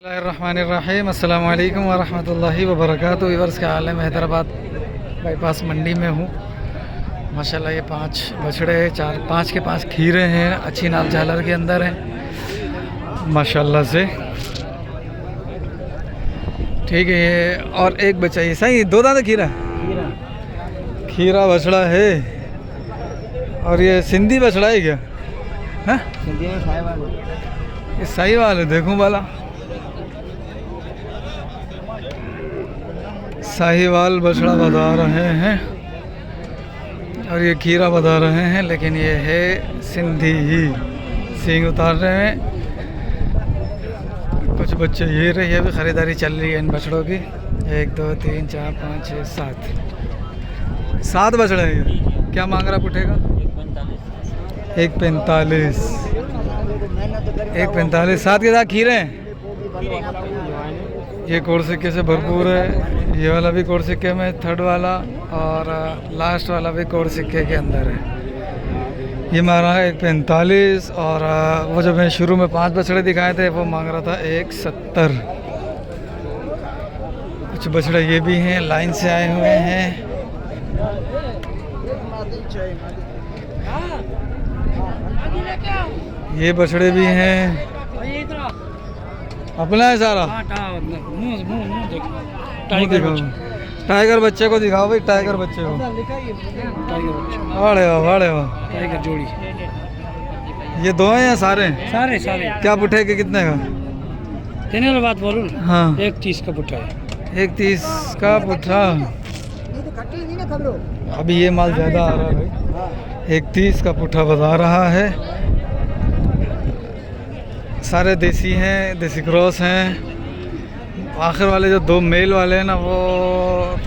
बिस्मिल्लाहिर्रहमानिर्रहीम अस्सलाम वालेकुम वरहमतुल्लाहि वबरकातुहू। व्यूअर्स क्या हाल है। मैं हैदराबाद बाईपास मंडी में हूँ। माशाल्लाह ये 5 बछड़े हैं, 5 के 5 खीरे हैं, अच्छी नाप झालर के अंदर हैं माशाल्लाह से। ठीक है ये और एक बच्चा ये सही 2 दांत खीरा खीरा बछड़ा है। और ये सिंधी बछड़ा है क्या? हाँ ये साहिवाल है, देखूँ वाला साहिवाल बछड़ा बता रहे हैं और ये खीरा बता रहे हैं, लेकिन ये है सिंधी ही। सींग उतार रहे हैं कुछ बच्चे। ये रही है, अभी ख़रीदारी चल रही है इन बछड़ों की। 1 2 3 4 5 6 7 बछड़े हैं। ये क्या मांग रहा पुठेगा? 1.45 1.45 7 के साथ खीरे हैं। ये कोड़ सिक्के से भरपूर है। ये वाला भी कोड़ सिक्के में, थर्ड वाला और लास्ट वाला भी कोड़ सिक्के के अंदर है। ये मांग रहा है 1.45 और वो जब मैं शुरू में 5 बछड़े दिखाए थे वो मांग रहा था 1.70। कुछ बछड़े ये भी हैं, लाइन से आए हुए हैं। ये बछड़े भी हैं, अपना है सारा। टाइगर बच्चे को दिखाओ भाई, टाइगर बच्चे को। वाड़े वाह वाड़े वाह, टाइगर जोड़ी। ये 2 हैं या सारे? सारे क्या पुठे के कितने का? देने वाली बात बोलूं? हाँ 1.30 का पुट्ठा है। 1.30 का पुठा। अभी ये माल ज़्यादा आ रहा है भाई। 1.30 का पुठा बता रहा है। सारे देसी हैं, देसी क्रॉस हैं। आखिर वाले जो 2 मेल वाले हैं ना वो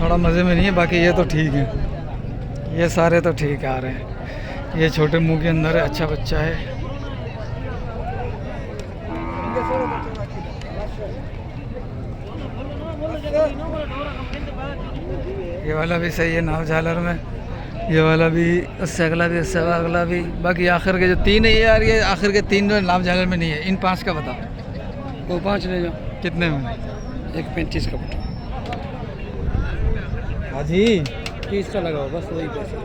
थोड़ा मज़े में नहीं है, बाकी ये तो ठीक है। ये सारे तो ठीक आ रहे हैं। ये छोटे मुंह के अंदर है, अच्छा बच्चा है। ये वाला भी सही है नाव झालर में। ये वाला भी, उससे अगला भी, उससे अगला भी। बाकी आखिर के जो 3 है ये यार, ये आखिर के 3 जो नाव झालर में नहीं है। इन 5 का बता। वो 5 ले जाओ। कितने में? 1.35 का पुट्ठा। हाजी 30 का लगाओ बस, वही पैसे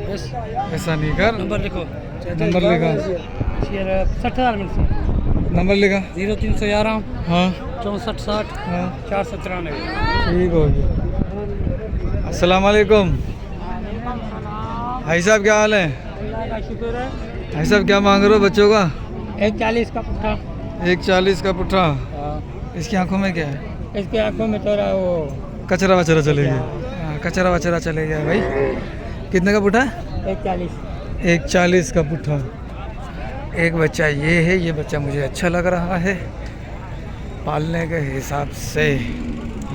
बस। ऐसा नहीं कर। नंबर लिखो। नंबर लिखा। 60,000 मिल से नंबर लिखा। 0311 हाँ 64 60 हाँ 493। ठीक हो गया। अस्सलाम वालेकुम भाई साहब, क्या हाल है? अल्लाह का शुक्र है। भाई साहब क्या मांग रहे हो बच्चों का? 1.40 का पुट्ठा। 1.40 का पुट्ठा। इसकी आंखों में क्या है? इसकी आंखों में थोड़ा वो कचरा वचरा चले गया। हाँ कचरा वचरा चले गया भाई। कितने का पुट्ठा? 1.40। 1.40 का पुट्ठा। एक बच्चा ये है। ये बच्चा मुझे अच्छा लग रहा है पालने के हिसाब से।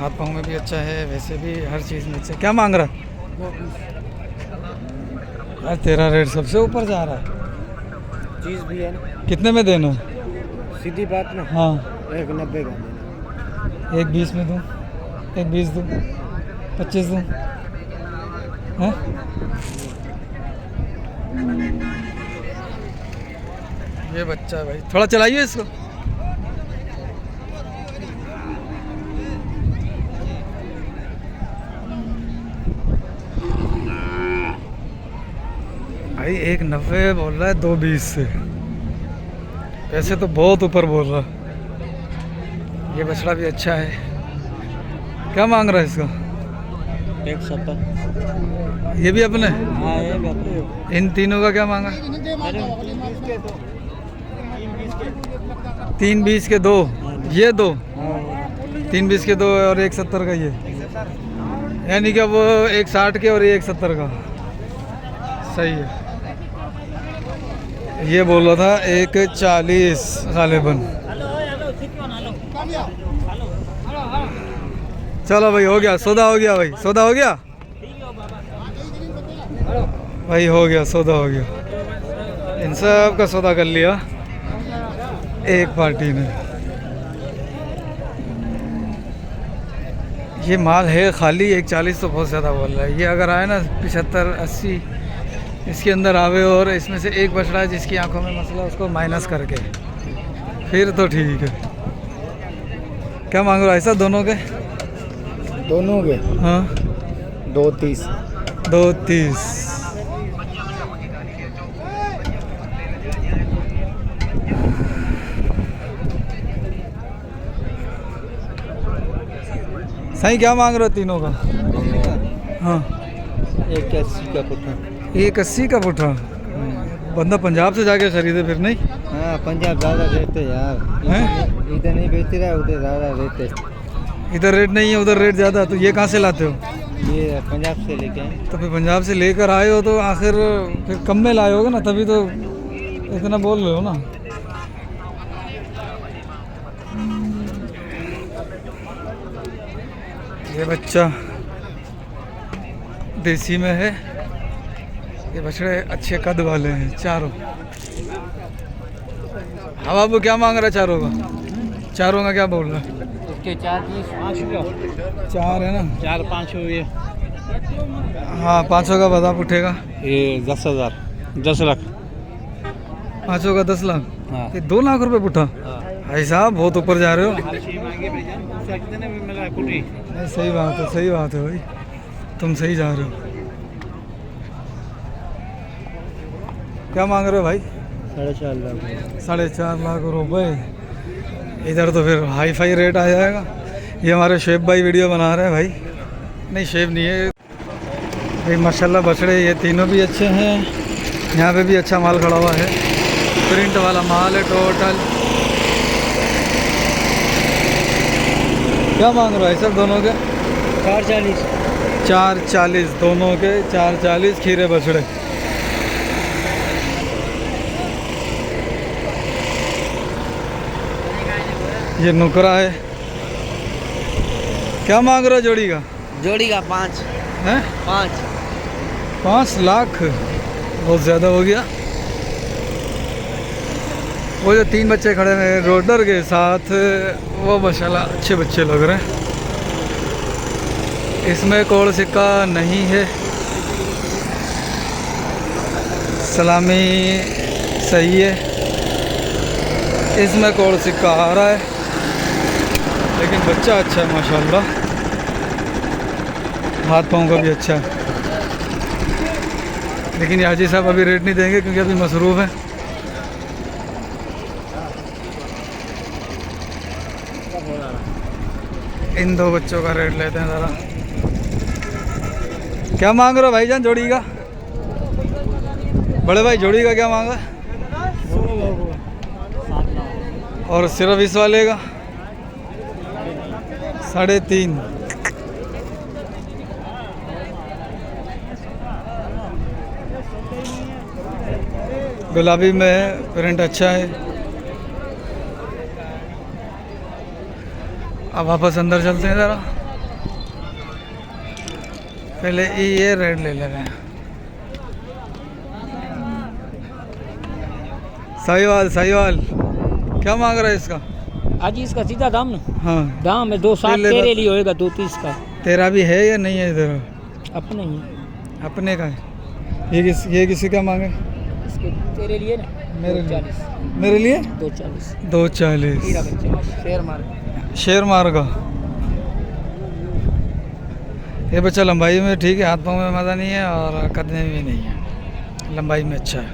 हाथ पाँव में भी अच्छा है, वैसे भी हर चीज़ में अच्छा। क्या मांग रहा? यार तेरा रेट सबसे ऊपर जा रहा है। चीज़ भी है ना। कितने में देना? सीधी बात ना। हाँ 1.90 का देना। 1.20 में दूँ, 1.20 दूँ, 25 दूँ? हैं? ये बच्चा है भाई, थोड़ा चलाइए इसको। भाई 1.90 बोल रहा है 2.20 से। वैसे तो बहुत ऊपर बोल रहा है। ये बछड़ा भी अच्छा है। क्या मांग रहा है इसका? 170। ये भी अपने? हाँ ये भी अपने। इन तीनों का क्या मांगा? 3.20 के 2। ये 2 3.20 के 2 और 1.70 का ये, यानी कि वो 1.60 के और 1.70 का। सही है। ये बोल रहा था 1.40 गालिबन। चलो भाई हो गया, सौदा हो गया भाई, सौदा हो गया भाई, हो गया सौदा हो गया। इन सब का सौदा कर लिया एक पार्टी ने। ये माल है खाली। 1.40 तो बहुत ज़्यादा बोल रहा है। ये अगर आए ना 75 80 इसके अंदर आवे और इसमें से एक बछड़ा है जिसकी आंखों में मसला, उसको माइनस करके फिर तो ठीक है। क्या मांग रहे हो ऐसा दोनों के? दोनों के हाँ 230। 230। सही क्या मांग रहे हो तीनों का? हाँ 180 का पुट्ठा। 180 का पुट्ठा। बंदा पंजाब से जाके खरीदे फिर नहीं? हाँ पंजाब ज़्यादा रेट है यार। हैं? इधर नहीं बेच रहा है, उधर ज़्यादा रेट है। इधर रेट नहीं है उधर रेट ज़्यादा, तो ये कहाँ से लाते हो? ये पंजाब से लेके आए। तो फिर पंजाब से लेकर आए हो तो आखिर फिर कम में लाए होगे ना, तभी तो इतना बोल रहे हो ना। ये बच्चा देसी में है। ये बछड़े अच्छे कद वाले हैं चारों। हाँ बाबू क्या मांग रहा है चारों का? चारों का क्या बोल रहा है? इसके 4 चार है ना? 4-5 ये। हाँ 500 का बता उठेगा। ये 10,000 10 लाख। 500 का 10 लाख। हाँ ये 2 लाख रुपए पुट्ठा। भाई साहब बहुत ऊपर जा रहे हो। नहीं सही बात है भाई, तुम सही जा रहे हो। क्या मांग रहे हो भाई? 4.5 लाख। 4.5 लाख रुपए। इधर तो फिर हाई फाई रेट आ जाएगा। ये हमारे शेफ भाई वीडियो बना रहे हैं भाई। नहीं शेफ नहीं है भाई। माशाल्लाह बछड़े ये तीनों भी अच्छे हैं। यहाँ पे भी अच्छा माल खड़ा हुआ है, प्रिंट वाला माल है टोटल। क्या मांग रहा है सर दोनों के? 440। 440 दोनों के। 440 खीरे बछड़े। ये नुकरा है। क्या मांग रहे हो जोड़ी का? जोड़ी का 5 हैं? 5 लाख बहुत ज़्यादा हो गया। वो जो 3 बच्चे खड़े हैं रोडर के साथ, वो माशाल्लाह अच्छे बच्चे लग रहे हैं। इसमें कोड़ सिक्का नहीं है। सलामी सही है। इसमें कोड़ सिक्का आ रहा है, लेकिन बच्चा अच्छा है माशाल्लाह। हाथ पाँव का भी अच्छा है। लेकिन याजी साहब अभी रेट नहीं देंगे क्योंकि अभी मसरूफ़ है। इन 2 बच्चों का रेट लेते हैं ज़रा। क्या मांग रहे हो भाईजान जोड़ी का? बड़े भाई जोड़ी का क्या मांगा? और सिर्फ इस वाले का 3.5। गुलाबी में प्रिंट अच्छा है। अब वापस अंदर चलते हैं ज़रा। पहले ये रेड ले रहे हैं। साहिवाल क्या मांग रहा है इसका? आज इसका सीधा दाम ना। हाँ दाम है 260 तेरे लिए होएगा 230 का। तेरा भी है या नहीं है? तेरा अपने ही अपने का है। ये किसी का मांगे? इसके तेरे लिए ना। मेरे लिए। 240। मेरे लिए 240। 240। हीरा बच्चा शेर मार। शेर मार का। ये बच्चा लंबाई में ठीक है, हाथ पाँव में मज़ा नहीं है और कद में भी नहीं है। लंबाई में अच्छा है।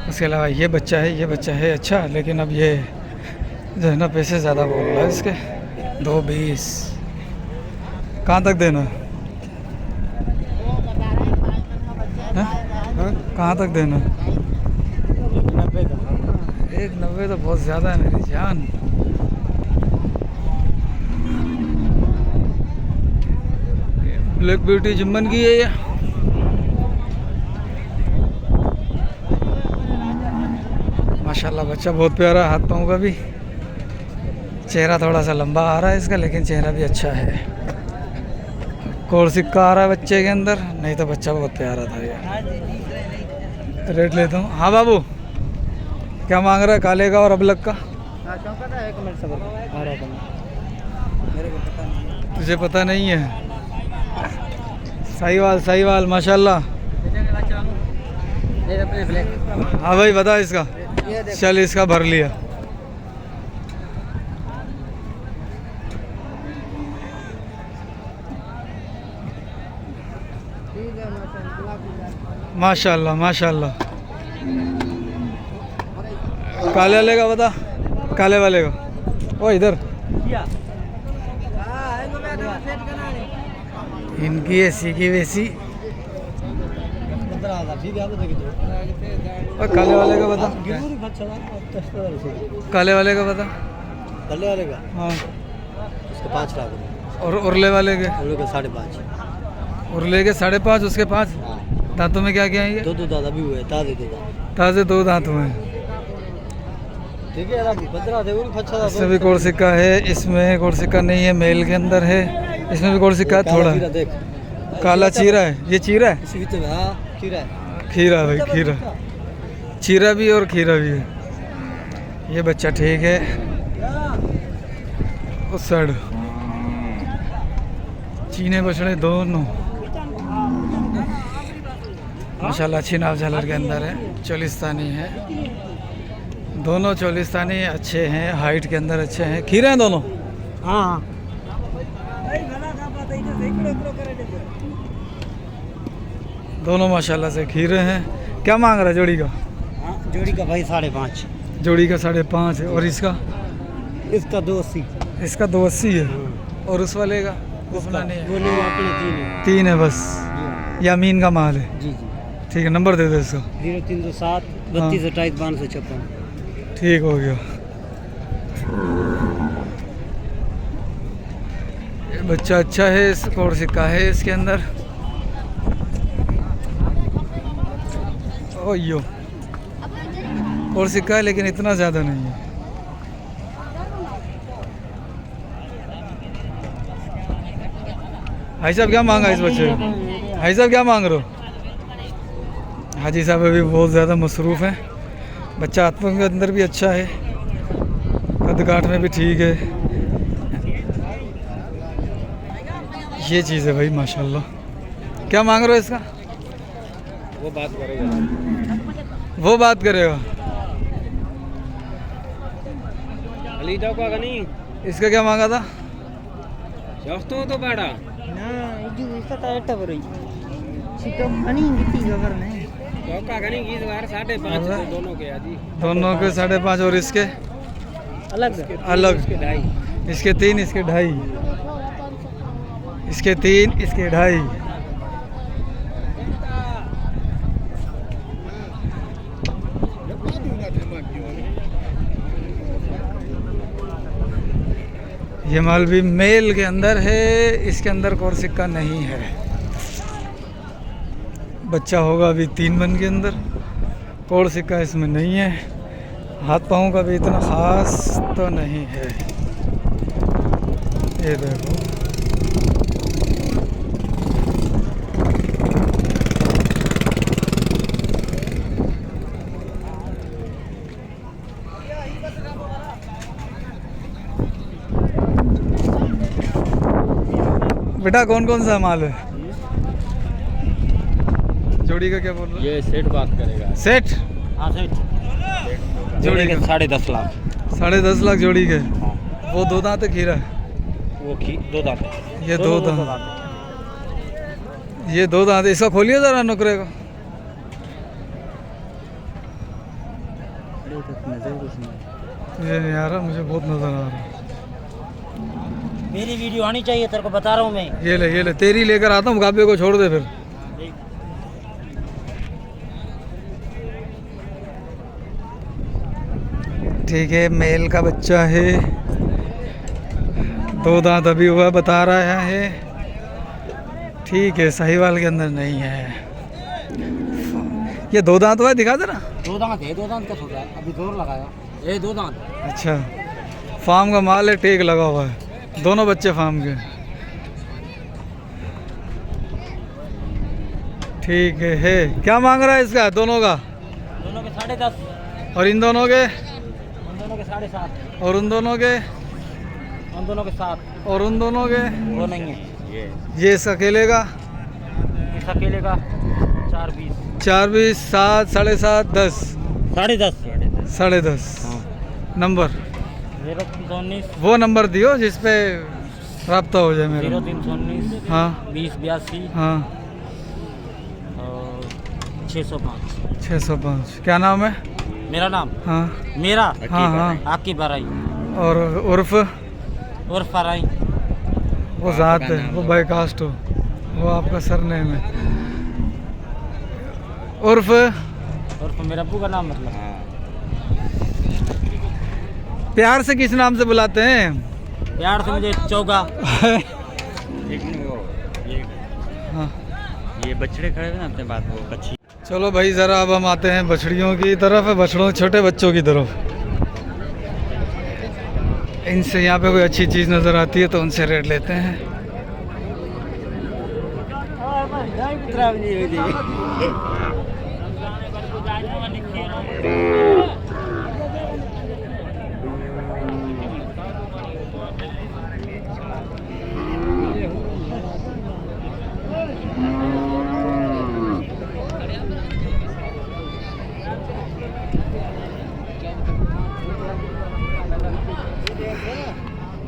उसके अलावा ये बच्चा है अच्छा, लेकिन अब ये जो है ना पैसे ज़्यादा बोल रहा है इसके। 220। कहाँ तक देना है? कहाँ तक देना है? 190 तो बहुत ज़्यादा है मेरी जान। ब्लैक ब्यूटी जुम्मन की है ये। माशाल्लाह बच्चा बहुत प्यारा है, हाथ पाँव का भी। चेहरा थोड़ा सा लंबा आ रहा है इसका, लेकिन चेहरा भी अच्छा है। कोड़ सिक्का आ रहा है बच्चे के अंदर, नहीं तो बच्चा बहुत प्यारा था ये। रेट लेता हूँ। हाँ बाबू क्या मांग रहा है काले का और अबलक का? तुझे पता नहीं है? साहिवाल माशाल्लाह। हाँ भाई बता इसका। चल इसका भर लिया। माशाल्लाह माशाल्लाह। काले वाले का बता, काले वाले का। ओ इधर इनकी ऐसी की वैसी। और काले वाले का बता, काले वाले का बता। काले वाले का हाँ उसके 5 लाख और उरले वाले के? 5.5। उरले के 5.5, उसके 5। हाँ दांतों में क्या क्या है ये? दो दादा भी हुए ताजे दो दादा। ताज़े 2 दांत हुए हैं। ठीक है राखी 15 दे वो अच्छा इसमें भी कोड सिक्का है, इसमें कोड सिक्का नहीं है, मेल के अंदर है। इसमें भी कोड सिक्का है थोड़ा। देख काला चीरा है, ये चीरा है? इसी बीच में हाँ खीरा है। खीरा भाई खीरा, चीरा भी और खीरा भी है। ये बच्चा ठीक है। उस साइड चीने बछड़े दोनों माशाल्लाह अच्छी नाव झालर के अंदर है। चोलिस्तानी है, दोनों चोलिस्तानी अच्छे हैं, हाइट के अंदर अच्छे हैं। खीरे हैं दोनों? हाँ दोनों माशाल्लाह से खीरे हैं। क्या मांग रहा है जोड़ी का? जोड़ी का भाई 5.5। जोड़ी का 5.5 है। और इसका? इसका 280। इसका 280 है। और उस वाले का? उसका नहीं है, वो नहीं अपने 3 है बस। ये अमीन का माल है। जी जी। ठीक है, नंबर दे दो इसका। 0307 3228 1256। ठीक हो गया। ये बच्चा अच्छा है, इस कोड सिक्का है इसके अंदर। ओ यो कोड सिक्का है लेकिन इतना ज़्यादा नहीं है। भाई साहब क्या मांगा इस बच्चे को? भाई साहब क्या मांग रहे हो? हाजी साहब अभी बहुत ज़्यादा मसरूफ़ हैं। बच्चा आत्मा के अंदर भी अच्छा है, कद काठ में भी ठीक है। ये चीज़ है भाई माशाल्लाह। क्या मांग रहे हो इसका? वो बात करेगा, वो बात करेगा। अली जाओ का नहीं इसका क्या मांगा था? तो बाड़ा ना इजू इसका टाइट पर ही चिकम नहीं गिट्टी अगर नहीं चौका कनी गीत बार 5.5 दोनों के आजी। दोनों के 5.5 और इसके अलग अलग। इसके 2.5। इसके 3, इसके 2.5। इसके 3, इसके 2.5। ये माल भी मेल के अंदर है, इसके अंदर कोड सिक्का नहीं है। बच्चा होगा अभी 3 मन के अंदर। कोड सिक्का इसमें नहीं है। हाथ पाँव का भी इतना ख़ास तो नहीं है। ये देखो बेटा कौन कौन सा माल है? जोड़ी का क्या बोल रहे हो? ये सेट बात करेगा। सेट? हाँ सेट जोड़ी के का 10.5 लाख। 10.5 लाख जोड़ी के। वो 2 दांत है खीरा है? वो 2 दांत। ये 2 दांत, ये 2 दांत। इसका खोलिए ज़रा नुकरे का। मुझे नहीं आ रहा, मुझे बहुत नज़र आ रहा है। मेरी वीडियो आनी चाहिए तेरे को बता रहा हूँ मैं। ये ले तेरी लेकर आता हूँ, मुकाबले को छोड़ दे फिर। ठीक है, मेल का बच्चा है, 2 दांत अभी हुआ बता रहा है। ठीक है, साहिवाल के अंदर नहीं है। ये 2 दांत हुआ है, दिखा दे ना। 2 दांत है, 2 दांत का छोटा है, अभी जोर लगाया। ये 2 दांत। अच्छा, फार्म का माल है, टेक लगा हुआ है। दोनों बच्चे फार्म के। ठीक है। क्या मांग रहा है इसका? दोनों का? दोनों के 10.5। और इन दोनों के? उन दोनों के 7.5। और उन दोनों के? उन दोनों के 7। और उन दोनों के? वो नहीं है। ये इस अकेले का? इस अकेले का 4.20। 4.20, 7, 7.5, 10। 10.5। 10.5। हाँ। नंबर 0319। वो नंबर दियो जिस पे रब्ता हो जाए मेरा। 0319। हाँ 2082। हाँ 605। 605। क्या नाम है? मेरा नाम हाँ मेरा हाँ हाँ। आपकी बराई और उर्फ? और फराई वो ज़ात है, वो बाईकास्ट हो, वो आपका सरनेम है। उर्फ? और मेरा अब्बू का नाम मतलब प्यार से किस नाम से बुलाते हैं? प्यार से मुझे चौगा। हाँ। ये बछड़े खड़े हैं ना अपने बात वो कच्ची। चलो भाई ज़रा अब हम आते हैं बछड़ियों की तरफ, बछड़ों छोटे बच्चों की तरफ। इनसे यहाँ पे कोई अच्छी चीज़ नज़र आती है तो उनसे रेट लेते हैं।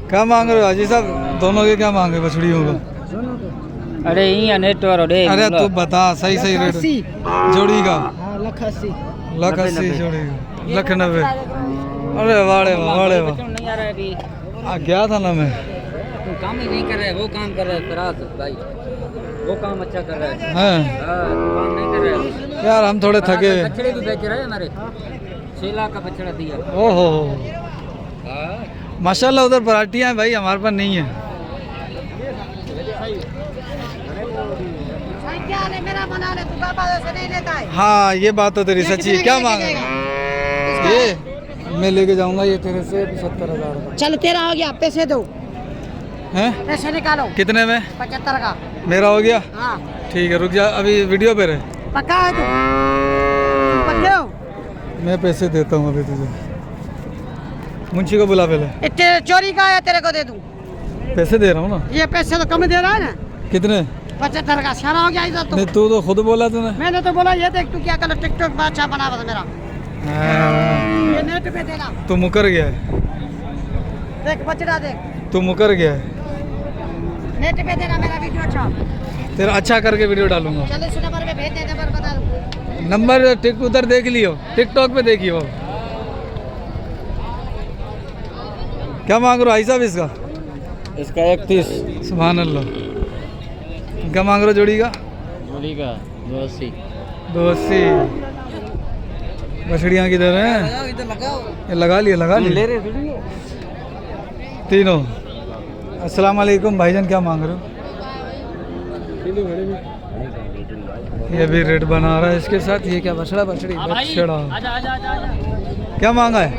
क्या मांग रहे हो हाजी साहब? दोनों के क्या मांगे बछड़ियों को? अरे यहाँ नेट वाला दे। अरे तू बता सही सही रेट जोड़ी का। लाख 80 जोड़ी का, लाख 90। अरे वाड़े वाह वाड़े वाह। नहीं आ रहा है अभी। आ गया था ना मैं। तू काम ही नहीं कर रहा है, वो काम कर रहा है फराज भाई, वो काम अच्छा कर रहा है। हैं हाँ, तू काम नहीं कर रहा है। यार हम थोड़े थके। बछड़े भी बेच रहे हैं हमारे, 6 लाख का बछड़ा दिया। ओहो हाँ। माशाल्लाह, उधर पराठियाँ हैं भाई, हमारे पास नहीं है। हाँ ये बात तो तेरी सच्ची है। क्या मांगा? ये मैं लेके जाऊंगा ये तेरे से 75,000 का। चलो तेरा हो गया, पैसे दो, हैं? पैसे निकालो। कितने में? 75 का। मेरा हो गया? हाँ ठीक है रुक जा, अभी वीडियो पे रहे। पक्का है तुम पक्के हो? मैं पैसे देता हूँ अभी तुझे। मुंशी को बुला पहले। इतने चोरी का है, तेरे को दे दूं। पैसे दे रहा हूँ ना। ये पैसे तो कम दे रहा है ना। कितने? 75 का। सारा हो गया इधर तो। नहीं तू तो खुद बोला तूने। मैंने तो बोला ये देख तू क्या कर, टिकटॉक में अच्छा बना बस मेरा। हाँ, ये नेट पे देना। तू मुकर गया है। देख बचड़ा देख, तू मुकर गया है। नेट पे देना मेरा वीडियो अच्छा। तेरा अच्छा करके वीडियो डालूंगा। चलो इस नंबर पे भेज दे, नंबर बता दूं। नंबर टिक उधर देख लियो, टिकटॉक पे देखियो। क्या मांग रहे हो भाई साहब इसका? इसका 31। सुभान अल्लाह। क्या मांग रहे हो जोड़ी का? जोड़ी का 280। 280। बछड़ियाँ किधर हैं? इधर लगाओ। ये लगा लिए ले रहे वीडियो। तीनों। अस्सलाम वालेकुम भाईजान, क्या मांग रहे हो? ये भी रेट बना रहा है इसके साथ। ये क्या बछड़ा? बछड़ी बछड़ा। क्या मांगा है?